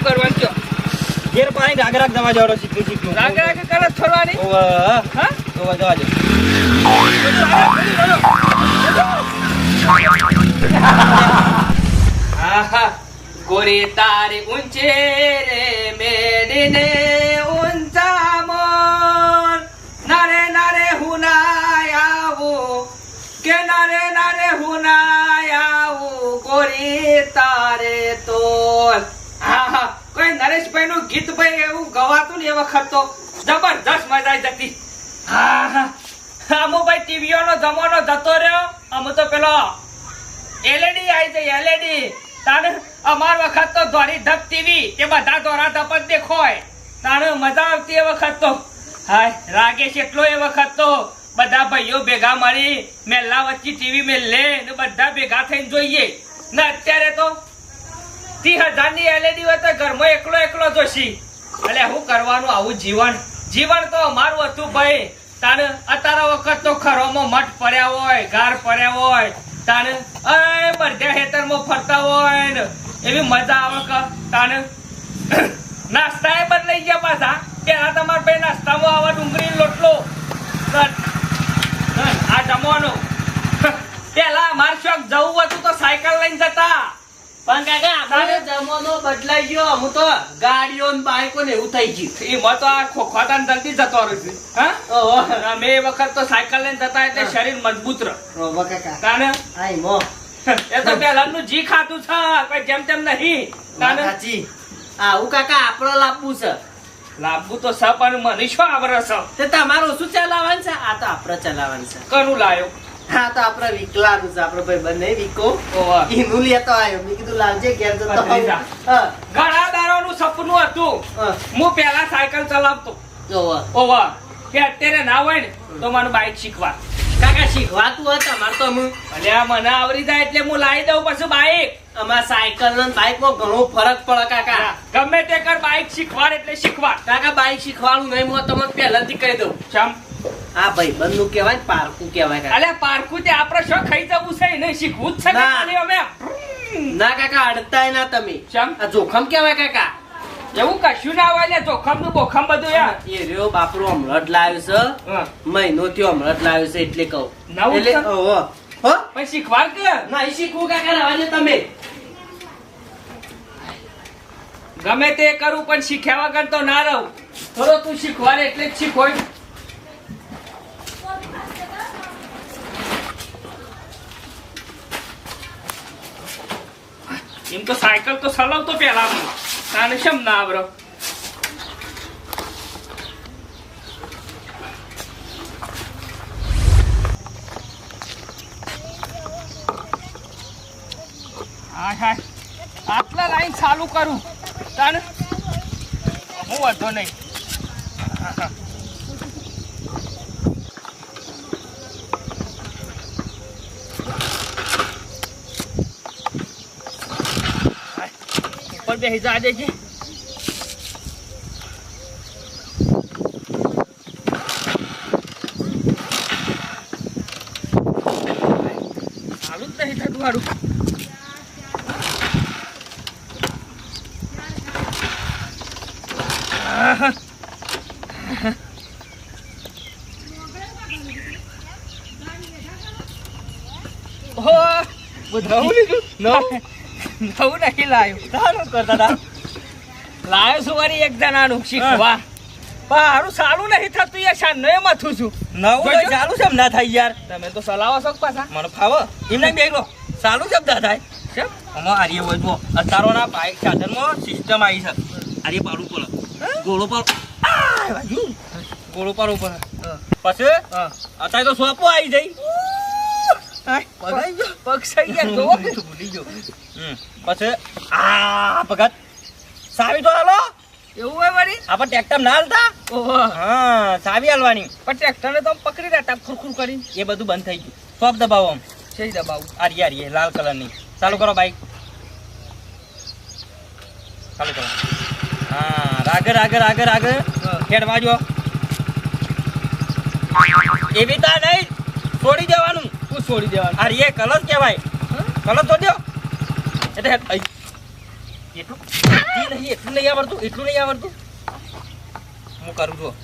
શું કરવાનું કયો ઘેર પાણી રાગ રાગ દવા જવાનો સીધું રાગ રાગ કરે છોડવાની હા તો દવા જો આહા ગોરી તારી ઊંચે રે મેડીને ઊંચા મોર નારે નારે હુનાય આવું કે નારે નારે હુનાય આવું ગોરી તારે તો આહા કોઈ નરેશભાઈ નું ગીત ભાઈ એવું ગવાતું ને એ વખત તો જબરદસ્ત મજા આવી જતી આહા અમુ ભાઈ ટીવીઓ નો જમાનો જતો રહ્યો અમુ તો પેલો એલઈડી આવી જાય એલઈડી તાને અમાર વખત તો દોરી ધપ ટીવી તે બધા દોરા ધપ જ દેખોય તાને મજા આવતી એ વખત તો હાય રાગેશ એટલો એ વખત તો બધા ભાઈઓ ભેગા મળી મેલા વચ્ચે ટીવી મેં લે ને બધા ભેગા થઈને જોઈએ ને અત્યારે તો 30,000 ની એલઈડી હોય તો ઘરમાં એકલો એકલો જોશી એટલે શું કરવાનું આવું જીવન તો અમારું હતું ભાઈ તાને અત્યારે વખત તો ખરોમાં મઠ પડ્યા હોય ગાર પડ્યા હોય તાને અય બધા ખેતરમાં ફરતા હોય ને એવી મજા આવે કે તાને નાસ્તા એ બદલાઈ ગયા પાછા કે આ તમારા ભાઈ નાસ્તામાં આવા ડુંગળી લોટલો આ જમવાનો પેલા માર શોખ જવું હતું તો સાયકલ લઈને જતા પણ કાકા આપણે જમાનો બદલાઈ ગયો હું તો ગાડીઓ ને બાઈકો ને એવું થઈ ગયું એમાં તો આ ખોખાતા જલ્દી જતો રહ્યો હા અમે એ વખત તો સાયકલ લઈને જતા એટલે શરીર મજબૂત રહે કાકા તાને આઈ મો એ તો પેલાનું જી ખાતું છે કોઈ જેમ તેમ નહીં તાને સાચી આવું કાકા આપણો લાવવું છે લાભવું તો સ પણ મને શું આવડે છે તે તમારું શું ચલાવવાનું છે આ તો આપણે ચલાવવાનું છે કરું લાયો હા તો આપણે વિકલાનું છે આપણો ભાઈ બંને વિકો એનું લેતો આવ્યો મેં કીધું લાવજે ઘેર જતો ઘણા દારોનું સપનું હતું હું પેલા સાયકલ ચલાવતો ઓવા કે અત્યારે ના હોય ને તો મને બાઈક શીખવા કાકા શીખવાતું હતા મારે તો હું અલ્યા મને આવડી જાય એટલે હું લાવી દઉં પછી બાઈક અમારા સાયકલ અને બાઈક માં ઘણો ફરક પડે કાકા ગમે તે કર બાઈક શીખવાડ એટલે શીખવાડ કાકા બાઈક શીખવાનું નહીં હું તમને પહેલાથી કહી દઉં ચમ આ ભાઈ બંધ નું કેવાય ને પારકું કેવાય અલ્યા પારકું તે આપણે શું ખાઈ જવું છે ને શીખવું જ છે ને ખાલી અમે ના કાકા અડતાય ના તમે ચમ આ જોખમ કેવાય કાકા એવું કશું ના હોય ને જોખમ નું બોખમ બધું યાર એ રહ્યો બાપરો હમણાં જ લાવ્યો છે મહિનો થયો હમણાં જ લાવ્યો છે એટલે કહું નવું એટલે છે? ઓહો હો પણ શીખવાડ કે નહીં શીખવું કાકા રહેવા તમે ગમે તે કરું પણ શીખ્યા વગર તો ના રહું થોડો તું શીખવાડ એટલે જ શીખોય એમ તો સાયકલ તો ચલાવતો પેલા તાને શમ ના આવરો આટલા લાઈન ચાલુ કરું તાને હું વાંધો નહીં ઉપર બેસી જા દે છે ચાલુ જ નહીં થતું મારું નવું નહીં લાવ્યું લાવ્યો છું વળી એક જણાનું શીખવા પણ હારું સારું નહીં થતું યાર શાન નય મથું છું નવું તો ચાલુ છે ના થાય યાર તમે તો ચલાવો છો પાછા મને ફાવો એમ નહીં બેગલો ચાલુ છે ના થાય કેમ આમાં આર્ય વધવો અત્યારોના બાઇક સાધનમાં સિસ્ટમ આવી છે આર્ય પાડું પડે ગોળો પર ગોળો પર ઉપર પછી અત્યારે તો સોપો આવી જઈ પગ સહી ગયા જો ભૂલી ગયો પછી આ ભગત સાવી તો હાલો એવું હોય વળી આપણે ટ્રેક્ટર ના હાલતા ઓહો હા સાવી હાલવાની પણ ટ્રેક્ટરને તો પકડી રહ્યા ખુરખુર કરી એ બધું બંધ થઈ ગયું શોપ દબાવો આમ છે દબાવું આર્ય આર્ય લાલ કલરની ચાલુ કરો બાઈક ચાલુ કરો હા રાગર રાગર રાગર રાગર હેડ વાજો એવી તા નહીં છોડી દેવાનું હું છોડી દેવાનું આર્ય કલર કહેવાય કલર તો દો એટલે એટલું નહીં આવડતું હું કરું છું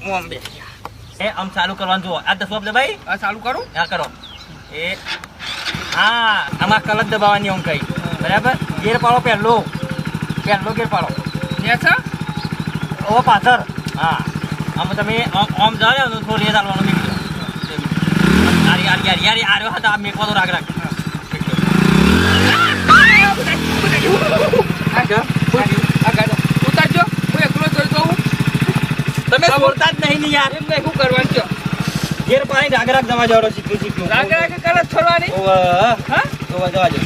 હું આમ બેસી આમ ચાલુ કરવાનું જુઓ આ 10 દબાઈ આ ચાલુ કરું હા કરો હા આમાં કલર દબાવવાની આમ કઈ બરાબર ગેર પાડો પહેલો ગેર પાડો નેસા ઓ પાછળ હા આમાં તમે આમ જાવ ને થોડી રેત આલવાનું મીઠું યાર આર્યો હતા મેકવા તો રાગ ઉતારજો હું એકલો જોઈ દઉં તમે બોલતા જ નહીં ને યાર એમ નહીં શું કરવાનું છે ઘેર પાણી રાગ જવા જવાનો શીખ્યું રાગ કલર છોડવાની હા જવા દો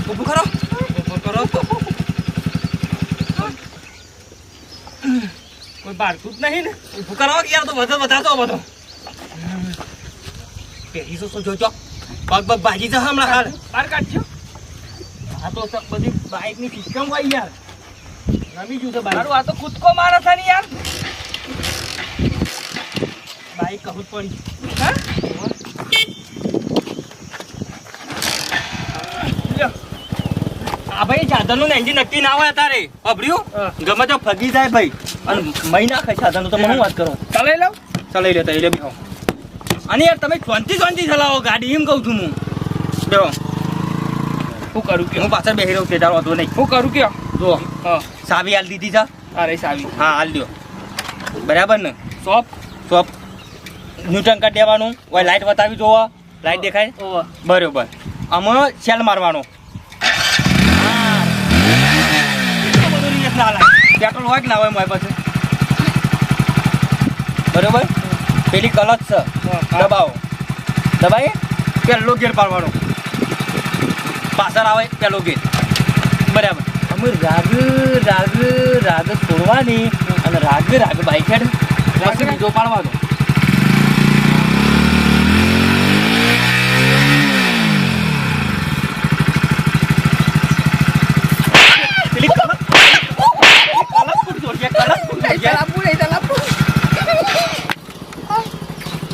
ઉભું કરો કોઈ બાળતું જ નહીં ને ઉભું કરો યાર તો વધારતો બધો પેલી શું જોજો પગ ભાજી જશે હમણાં હાલ બહાર કાઢજો આ તો બધી બાઇકની સિસ્ટમ હોય યાર રમી ગયું છે મારું આ તો કૂદકો મારે છે ને યાર બાઇક કહું જ પડી હા આ ભાઈ સાધનનું એન્જિન નક્કી ના હોય તારે અભર્યું ગમે તો ફગી જાય ભાઈ અને મહી ના ખાય સાધન તો મને વાત કરો ચલાવી લઉં ચલાવી લેતા એટલે બેહો અને યાર તમે શાંતિ ચલાવો ગાડી એમ કહું છું હું બેહો શું કરું કે હું પાછળ બેસી રહ્યો છે તારો વાંધો નહીં શું કરું કે જો હા સાવી હાલ દીધી છે અરે સાવી હા હાલ દો બરાબર ને શોપ ન્યૂટન કાઢ દેવાનું ઓય લાઈટ બતાવી જોવા લાઈટ દેખાય ઓવા બરોબર આમાં સેલ મારવાનો પેટ્રોલ હોય કે ના હોય મારી પાસે બરોબર પેલી કલચ છે દબાવો દબાઈ પેલો ગેર પાડવાનો પાછળ આવે પેલો ગેર બરાબર અમે રાગ છોડવાની અને રાગ બાઈક હેડ બીજો પાડવાનો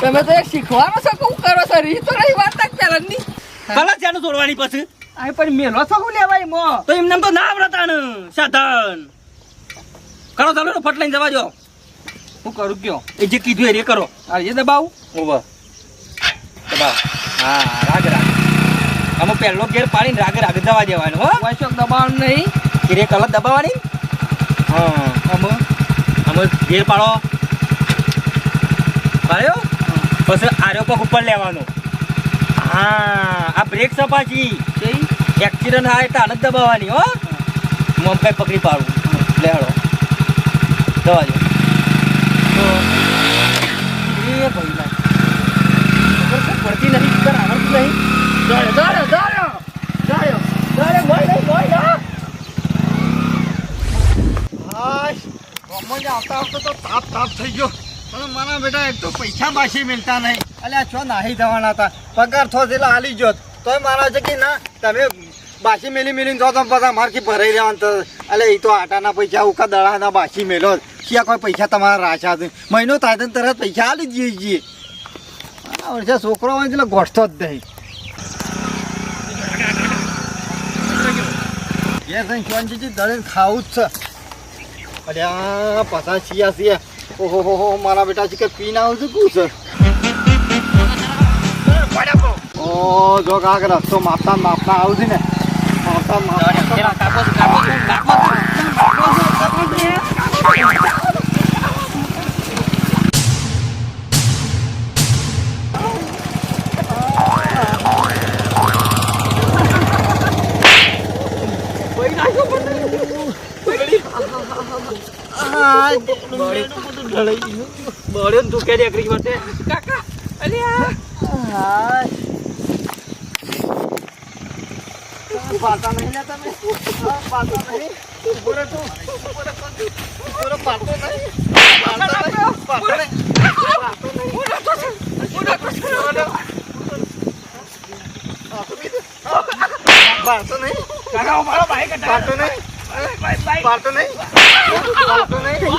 તમે તો શીખવાનો છો કે હું કરો છો રીત તો રહી વાત તક પેલા ની કલર ચાનું છોડવાની પછી આ પણ મેલો છો હું લેવાય મો તો એમને તો ના આવડતા ને સાધન કરો ચાલો ને ફટ લઈને જવા દો હું કરું કયો એ જે કીધું એ કરો આ એ દબાવું ઓવર દબાવ હા રાગ આમાં પહેલો ગેર પાડીને રાગ જવા દેવાનો હો વાંચો દબાવવાનું નહીં એ કલર દબાવવાની હા આમાં ગેર પાડો પાડ્યો પછી આર્યો પગ ઉપર લેવાનો હા આ બ્રેક છે પાછી એક્સિડન્ટ થાય એટલે આનંદ દબાવવાની હો હું કઈ પકડી પાડું લેહડો જવા દો એ ભાઈ પડતી નહીં આવડતું નહીં આવતા તો તાપ થઈ ગયો પણ મારા બેટા એક તો પૈસા પાછી મિલતા નહીં અલ્યા છો નાહી જવાના હતા પગાર થો એટલે હાલી ગયો તોય મારા છે કે ના તમે બાસી મેલીને જો તો બધા મારથી ભરાઈ રહેવાનું એટલે એ તો આટાના પૈસા ઉકા દડાના બાસી મેલો ક્યાં કોઈ પૈસા તમારા રાશા છે મહિનો થાય તો તરત પૈસા હાલી જ જઈએ આ વર્ષે છોકરો હોય એટલે ગોઠતો જ નહીં ઘેર થઈને શિવાનજીજી દળીને ખાવું જ છે અલ્યા પાછા સિયા ઓહો મારા બેટા છે કે પીને આવું છું શું છે ઓ જો કાક રસ્તો માપતા આવું છે ને બળ્યો તું કે દેખરી માટે કાકા અલ્યા પાતા નહીં ને તમે પાતા નહીં પૂરે તું પૂરે પાતો નહીં પાતો નહીં કાકા મારો બાઈક પાતો નહીં પાતો નહીં પાતો નહીં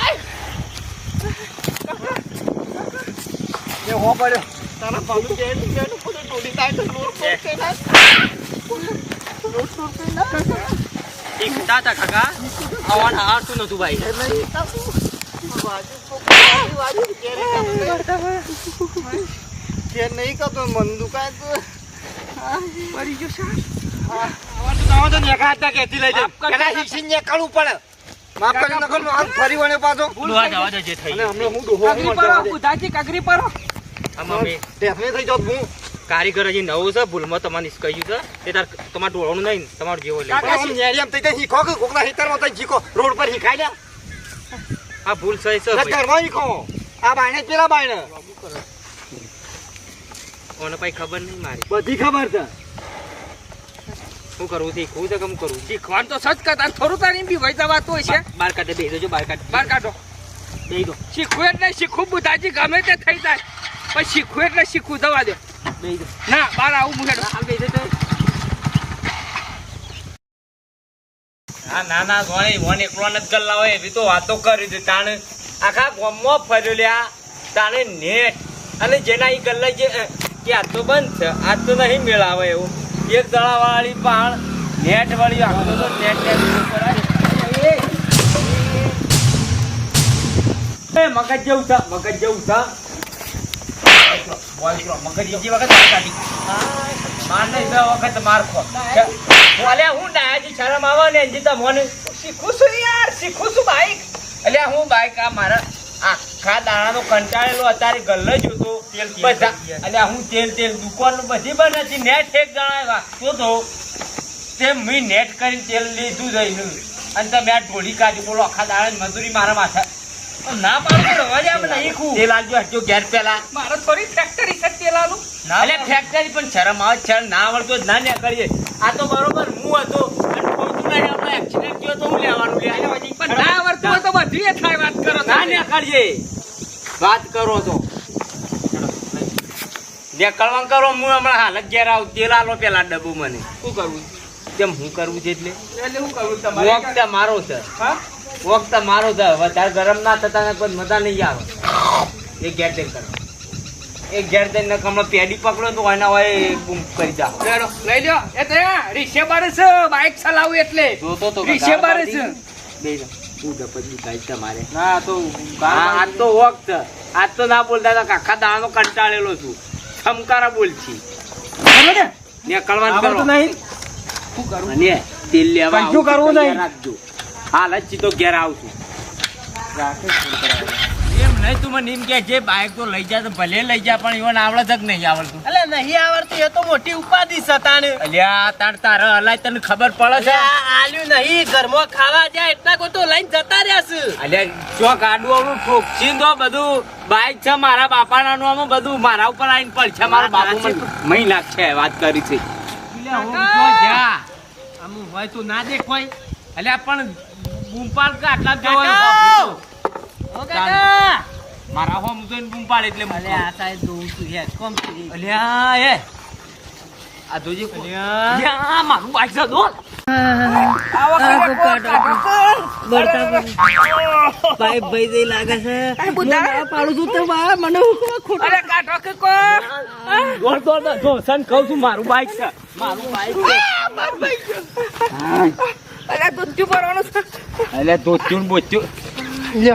એ હો પડ્યો તારા ભાલુ કે ટોડી થાય તો લોટ કે ના શીખતા હતા કાકા આવવાનું હારતું નતું ભાઈ કે નહીં કરતો મન દુકાન તો મરી ગયો છે માફ કરી નાખો ને હાલ ફરી વળે પાછો ડોહા જવા દે જે થઈ અને ગયું. હમણાં હું ડોહો કાગરી પરો બુધાજી કાગરી પરો આ મમ્મી ટેફને થઈ જાત હું કારીગર હજી નવું છે ભૂલમાં તમારે કહ્યું છે તે તાર તમારે ડોળવાનું નહીં તમારું જેવો લે કાકા, આમ ન્યારી આમ થઈ જાય શીખો કે કોકના હિતરમાં તો શીખો રોડ પર શીખાય લ્યા આ ભૂલ સહી છે ભાઈ. ઘરમાં શીખો આ બાયણે જ પેલા બાયણે કોને ભાઈ ખબર નહીં મારી બધી ખબર છે શું કરવું શીખવું છે કે હું કરું શીખવાનું તો સચ કરતા થોડું તારી બી વહી જવાતું હોય છે બાર કાઢે બેસી દેજો બાર કાઢે બહાર કાઢો બેસી દો શીખવું એટલે શીખવું બુધાજી ગમે તે થઈ જાય પણ શીખવું એટલે શીખવું જવા દો બેસી દો ના બહાર આવું મુહેડો હાલ બેસી દો હા ના ના સોની વન એકલો નથી ગલ્લા હોય એવી તો વાતો કરી હતી તાણે આખા ગામમાં ફર્યો લ્યા તાણે નેટ અને જેના ઈ ગલ્લા જે કે આ તો બંધ છે આ તો નહીં મેળાવે એવું એક દડા વાળી પણ નેટ વાળી આખો તો નેટ નેટ ઉપર આવી. એ મગજ જેવું છે મગજ જેવું છે બોલ કરો મગજ બીજી વખત માર કાઢી માર નહીં બે વખત માર ખો બોલે હું ડાયાજી શરમ આવે ને એનજી તો મને શીખું છું યાર શીખું છું બાઈક અલ્યા હું બાઈક આ મારા આખા દાણાનો કંટાળેલો અત્યારે ગલ્લો જ હતો બધા અલ્યા હું તેલ દુકાન બધી બનાવી નેટ એક જણા વાગતો તો તે મેં નેટ કરીને તેલ લીધું જઈને અને તમે આ ઢોળી કાઢી બોલો આખા દાણા મજૂરી મારા માથા ના પાડું તો રવા જાય નહીં ખું તેલ આલજો હટજો ઘેર પેલા મારે થોડી ફેક્ટરી છે તેલાનું અલે ફેક્ટરી પણ શરમ આવે શરમ ના આવડતો જ ના નીકળીએ આ તો બરોબર હું હતો અને ખોટું નહીં આપણે એક્સિડન્ટ થયો તો હું લેવાનું લે આલે પછી પણ ના આવડતું હોય તો બધું એ થાય વાત કરો ના નીકળીએ વાત કરો તો નીકળવા કરો હું હમણાં હાલ જ ઘેર આવું તેલ આલો પેલા ડબ્બુ મને શું કરવું કેમ હું કરવું છે એટલે શું કરવું તમારે વખત મારો છે હા વખત મારો છે વધારે ગરમ ના થતા ને કોઈ મજા નહીં આવે એક ગેર તેલ કરો એક ગેર તેલ ને હમણાં પેડી પકડો તો એના હોય બૂમ કરી જાઓ લેડો લઈ લ્યો એ તો રીશે બારે છે બાઇક ચલાવું એટલે જોતો તો રીશે બારે છે બેજો હું દપજી ગાઈ તમારે ના તો આજ તો વખત આજ તો ના બોલતા હતા કાકા દાવાનો કંટાળેલો છું છમકારા બોલછી ને કળવાન કરો નહીં શું કરવું અને તેલ લેવા કંજુ કરવું નહીં. રાખજો હાલ જ સીધો ઘેર આવશું એમ નહીં તું મને એમ કે જે બાઈક તો લઈ જા તો ભલે લઈ જા પણ ઈવન આવડે છે કે નહીં આવડતું અલે નહીં આવડતું એ તો મોટી ઉપાધિ છે તાને અલ્યા તાર તારે હલાય તને ખબર પડે છે આલ્યું નહીં ઘરમાં ખાવા જાય એટલા કોઈ તો લઈને જતા રહ્યા છે અલ્યા ચોક આડું ઠોકશી તો બધું બાઈક છે મારા બાપાના નામ બધું મારા ઉપર આવીને પડશે મારા બાપુ મને મહી નાખશે વાત કરી છે અમુક હોય તો ના દેખાય અલ્યા પણ બૂમપાડ કે આટલા જ કાકા! જવાનું ઓ કાકા મારા હોમ જોઈને બૂમપાડ એટલે અલે આ સાઈડ જોઉં છું યાર કોમ છે અલ્યા એ આ જોજે અલ્યા મારું બાઈક છે દોલ ભાઈ દઈ લાગે છે પાડું છું તો મને ખોટું અરે કાઢો કે કો દોડ જો સન કહું છું મારું બાઈક છે મારું બાઈક છે અરે દૂધ ભરવાનું છે અલ્યા દોચ્યું બોચ્યું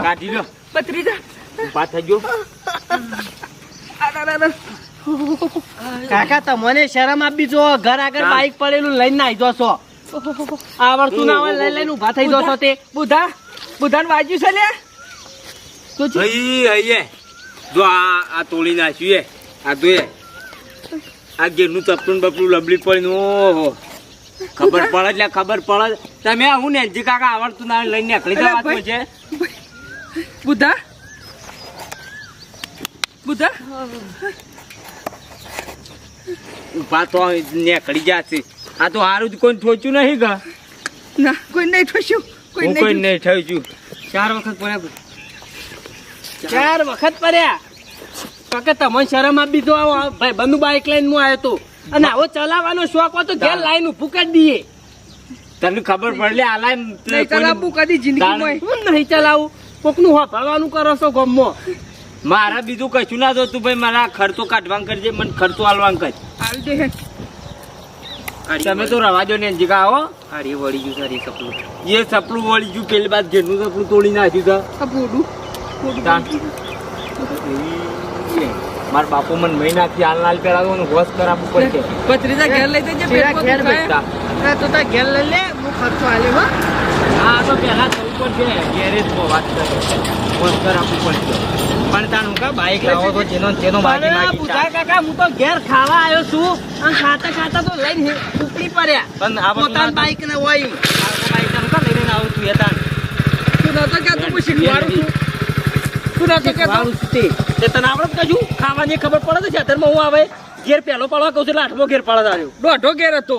કાઢી લો બત્રીજા ઉભા થઈ ગયો કાકા તમને શરમ આપી જો ઘર આગળ બાઈક પડેલું લઈને આવી જશો આવડતું ના હોય લઈ લઈને ઉભા થઈ જશો તે બુધાન વાજ્યું છે લે અહીં જો આ તોડી નાખ્યું આ તો આ ઘેરનું ચપલું બપલું લબલી પડીને ઓહો ખબર પડે એટલે ખબર પડે તમે હું ને જી કાકા આવડતું ના હોય લઈને નીકળી જવાનું છે બુધા ઉભા તો નીકળી જશે આ તો હારું જ કોઈ ઠોચ્યું નહીં ગા ના કોઈ નહીં થશું હું કોઈ નહીં ઠોચ્યું 4 વખત પડ્યા 4 વખત પડ્યા કાકા તમને શરમ આપી દો ભાઈ બંધુ બાઈક લઈને હું આવ્યો તો અને આવો ચલાવવાનો શોખ હોય તો ઘેર લાઈન ઉભું કરી દઈએ તને ખબર પડે આ લાઈન નહીં ચલાવવું કદી જિંદગીમાં હું નહીં ચલાવું કોકનું હોભાવાનું કરો છો ગમમાં મારા બીજું કશું ના જોતું ભાઈ, મારા ખર્ચો કાઢવા કરજે, મને ખર્ચો આલવાનું કર. હાલ દે હે. તમે તો રવા દો ને જીગા આવો. અરે વળી ગયું સારી સપનું. એ સપલું વળી ગયું, પેલી બાદ ઘેરનું સપલું તોડી નાખ્યું આ પોડું. મારા બાપુ મને મહિનાથી હાલ પેલા હોશ કરાવવું પડશે. પત્રીજા ઘેર લઈ જજે, પેટ પર ઘેર દુખાય. બેસતા. તો તાર ઘેર લઈ લે, હું ખર્ચો આલે હો. હા તો પેલા થવું પડશે, ઘેરે જ વાત કરે, હોશ કરાવવું પડશે. પણ તાનું કા બાઈક લાવો તો જેનો માગી માગી પૂછાય કાકા, હું તો ઘેર ખાવા આવ્યો છું અને ખાતા ખાતા તો લઈને ઉપડી પડ્યા. પણ આ પોતાની બાઈક ને હોય બાઈક તાનું કા લઈને આવું છું એ તાન. તું નતો કહેતો હું શીખવાડું છું. તું નતો કહેતો તે તને આવડત કજું ખાવાની ખબર પડે છે અત્યારમાં હું આવે ઘેર પહેલો પાડવા કહું છું એટલે આઠમો ઘેર પાડવા આવ્યો. દોઢો ઘેર હતો.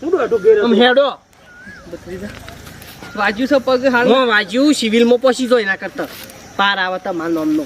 હું દોઢો ઘેર આમ હેડો વાજ્યું છે પગ હાલ. હું વાજ્યું સિવિલમાં પહોંચી તો એના કરતા પાર આવે તમારા નામનો